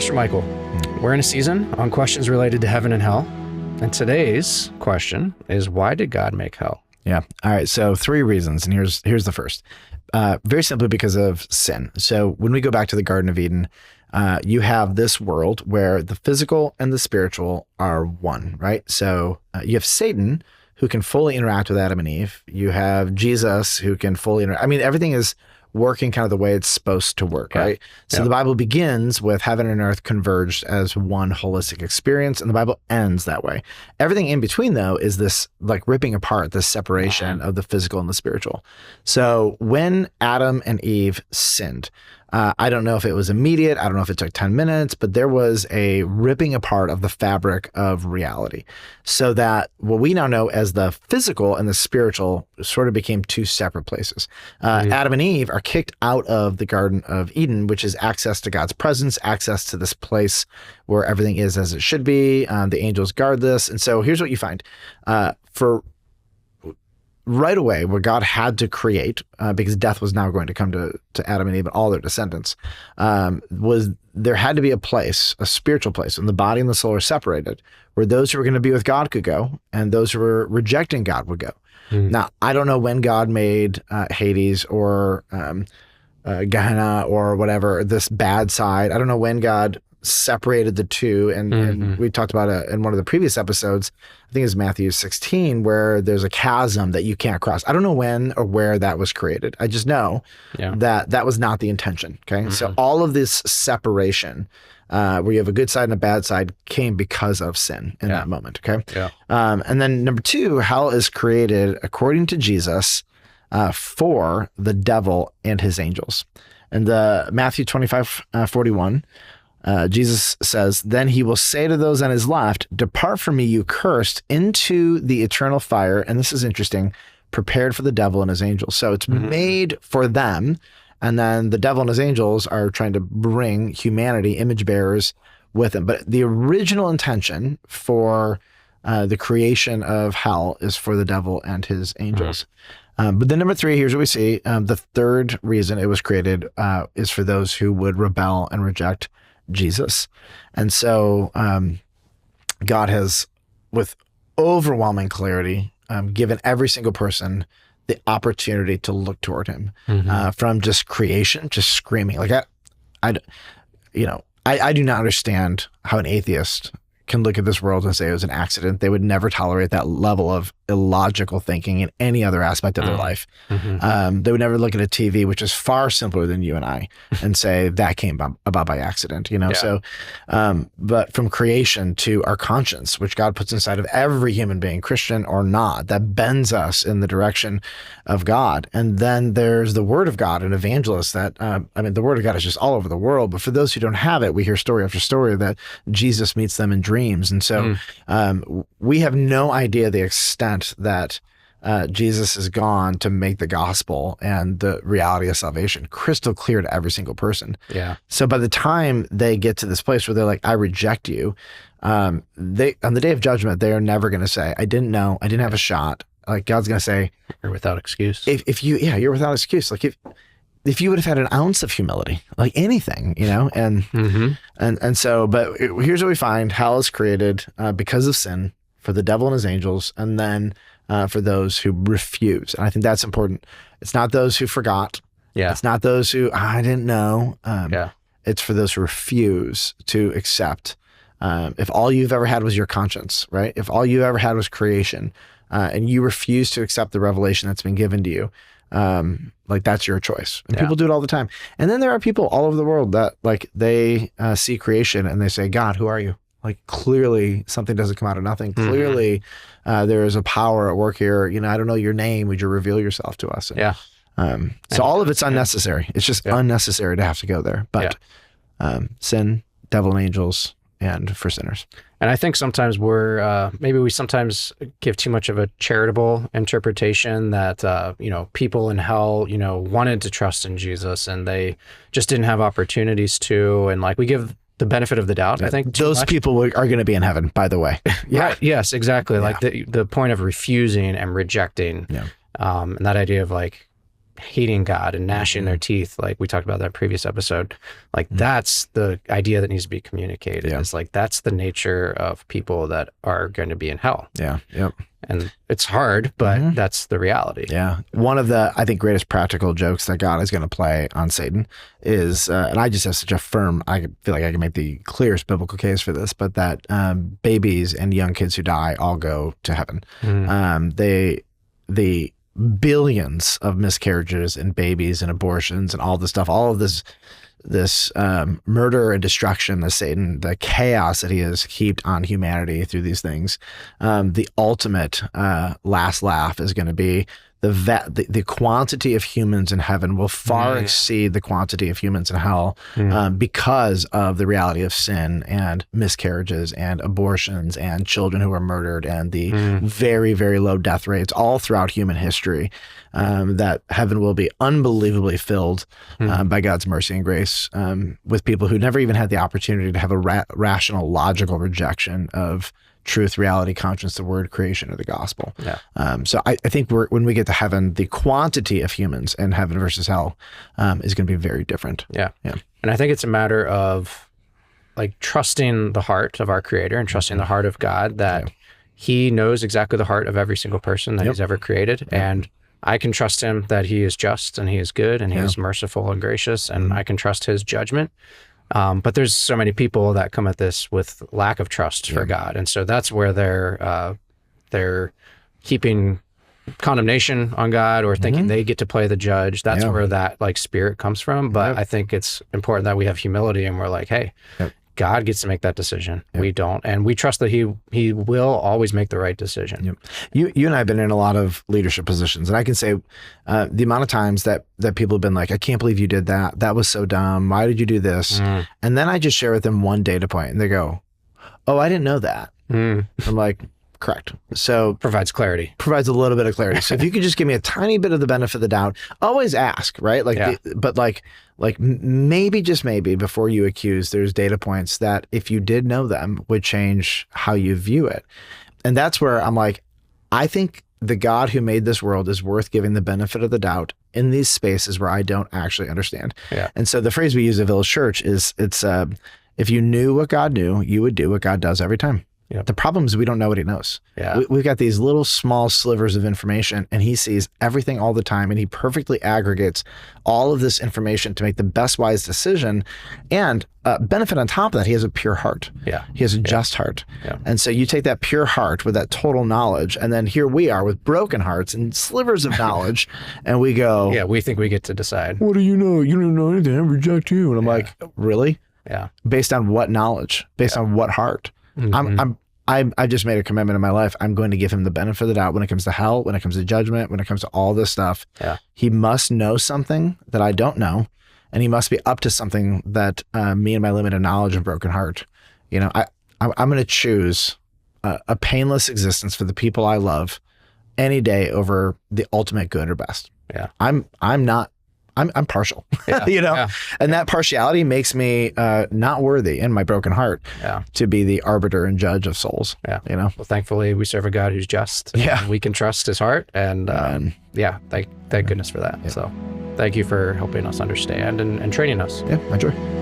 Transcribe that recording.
Pastor Michael, we're in a season on questions related to heaven and hell. And today's question is, why did God make hell? Yeah. All right. So 3 reasons. And here's the first. Very simply because of sin. So when we go back to the Garden of Eden, you have this world where the physical and the spiritual are one, right? So you have Satan, who can fully interact with Adam and Eve. You have Jesus, who can fully interact. I mean, everything is working kind of the way it's supposed to work, right? So the Bible begins with heaven and earth converged as one holistic experience, and the Bible ends that way. Everything in between, though, is this like ripping apart, this separation of the physical and the spiritual. So when Adam and Eve sinned, I don't know if it was immediate. I don't know if it took 10 minutes, but there was a ripping apart of the fabric of reality, so that what we now know as the physical and the spiritual sort of became 2 separate places. Adam and Eve are kicked out of the Garden of Eden, which is access to God's presence, access to this place where everything is as it should be. The angels guard this. And so here's what you find. For right away, what God had to create, because death was now going to come to Adam and Eve and all their descendants, was there had to be a place, a spiritual place, and the body and the soul are separated, where those who were going to be with God could go, and those who were rejecting God would go. Now, I don't know when God made Hades or Gehenna or whatever, this bad side. I don't know when God separated the 2, and we talked about it in one of the previous episodes. I think it's Matthew 16, where there's a chasm that you can't cross. I don't know when or where that was created. I just know that was not the intention. Okay, so all of this separation, where you have a good side and a bad side, came because of sin in that moment. Okay, and then number 2, hell is created according to Jesus for the devil and his angels. And the Matthew 25:41. Jesus says, "Then he will say to those on his left, 'Depart from me, you cursed, into the eternal fire.'" And this is interesting, "prepared for the devil and his angels." So it's made for them. And then the devil and his angels are trying to bring humanity, image bearers, with him. But the original intention for the creation of hell is for the devil and his angels. But then number 3, here's what we see. The 3rd reason it was created is for those who would rebel and reject Jesus. And so God has, with overwhelming clarity, given every single person the opportunity to look toward him, from just creation, just screaming. Like I do not understand how an atheist can look at this world and say it was an accident. They would never tolerate that level of illogical thinking in any other aspect of their life. They would never look at a TV, which is far simpler than you and I, and say that came about by accident, So, but from creation to our conscience, which God puts inside of every human being, Christian or not, that bends us in the direction of God. And then there's the Word of God and evangelists that, the Word of God is just all over the world, but for those who don't have it, we hear story after story that Jesus meets them in dreams. And so we have no idea the extent that Jesus is gone to make the gospel and the reality of salvation crystal clear to every single person. So by the time they get to this place where they're like, "I reject you," on the day of judgment, they are never going to say, "I didn't know, I didn't have a shot." Like God's going to say, "You're without excuse." You're without excuse. Like if you would have had an ounce of humility, like anything, and so, but here's what we find: hell is created because of sin for the devil and his angels, and then for those who refuse. And I think that's important. It's not those who forgot. It's not those who, "I didn't know." It's for those who refuse to accept. If all you've ever had was your conscience, right? If all you ever had was creation, and you refuse to accept the revelation that's been given to you, like that's your choice. And people do it all the time. And then there are people all over the world that like they see creation and they say, "God, who are you?" Like clearly something doesn't come out of nothing. Clearly there is a power at work here. I don't know your name. Would you reveal yourself to us? And, so all of it's unnecessary. It's just unnecessary to have to go there. But sin, devil and angels, and for sinners. And I think sometimes we sometimes give too much of a charitable interpretation that, people in hell, wanted to trust in Jesus and they just didn't have opportunities to. And like we give the benefit of the doubt, I think. Those people are going to be in heaven, by the way. Right. Yes, exactly. Like the point of refusing and rejecting. And that idea of like, hating God and gnashing their teeth, like we talked about that previous episode. Like that's the idea that needs to be communicated. It's like that's the nature of people that are going to be in hell. Yeah. Yep. And it's hard, but that's the reality. Yeah. One of the, I think, greatest practical jokes that God is going to play on Satan is, and I just have such a firm, I feel like I can make the clearest biblical case for this, but that babies and young kids who die all go to heaven. The billions of miscarriages and babies and abortions and all this stuff, all of this murder and destruction that Satan, the chaos that he has heaped on humanity through these things, the ultimate last laugh is going to be the quantity of humans in heaven will far exceed the quantity of humans in hell because of the reality of sin and miscarriages and abortions and children who are murdered and the very, very low death rates all throughout human history. That heaven will be unbelievably filled by God's mercy and grace with people who never even had the opportunity to have a rational, logical rejection of truth, reality, conscience, the word, creation, or the gospel. So I think when we get to heaven, the quantity of humans in heaven versus hell is going to be very different. And I think it's a matter of like trusting the heart of our Creator and trusting the heart of God, that He knows exactly the heart of every single person that He's ever created. And I can trust Him that He is just and He is good and He is merciful and gracious, and I can trust His judgment. But there's so many people that come at this with lack of trust for God, and so that's where they're keeping condemnation on God or thinking they get to play the judge. That's where that like spirit comes from. But I think it's important that we have humility and we're like, hey, God gets to make that decision. We don't, and we trust that He will always make the right decision. You and I have been in a lot of leadership positions, and I can say the amount of times that people have been like, I can't believe you did that. That was so dumb. Why did you do this? And then I just share with them one data point, and they go, oh, I didn't know that. I'm like, correct. So Provides a little bit of clarity. So if you could just give me a tiny bit of the benefit of the doubt, always ask, right? Like, but maybe, just maybe, before you accuse, there's data points that if you did know them would change how you view it. And that's where I'm like, I think the God who made this world is worth giving the benefit of the doubt in these spaces where I don't actually understand. And so the phrase we use at Village Church is, if you knew what God knew, you would do what God does every time. The problem is we don't know what He knows. We've got these little small slivers of information, and He sees everything all the time, and He perfectly aggregates all of this information to make the best wise decision. And benefit on top of that, He has a pure heart. He has a just heart. And so you take that pure heart with that total knowledge, and then here we are with broken hearts and slivers of knowledge, and we go, we think we get to decide. What do you know? You don't know anything. I reject you. And I'm like, really? Based on what knowledge? Based on what heart? I just made a commitment in my life. I'm going to give Him the benefit of the doubt when it comes to hell, when it comes to judgment, when it comes to all this stuff. He must know something that I don't know, and He must be up to something that me and my limited knowledge and broken heart. I'm going to choose a painless existence for the people I love any day over the ultimate good or best. I'm partial, and that partiality makes me not worthy in my broken heart to be the arbiter and judge of souls. Well, thankfully we serve a God who's just. We can trust His heart, and thank goodness for that. So thank you for helping us understand and training us. My joy.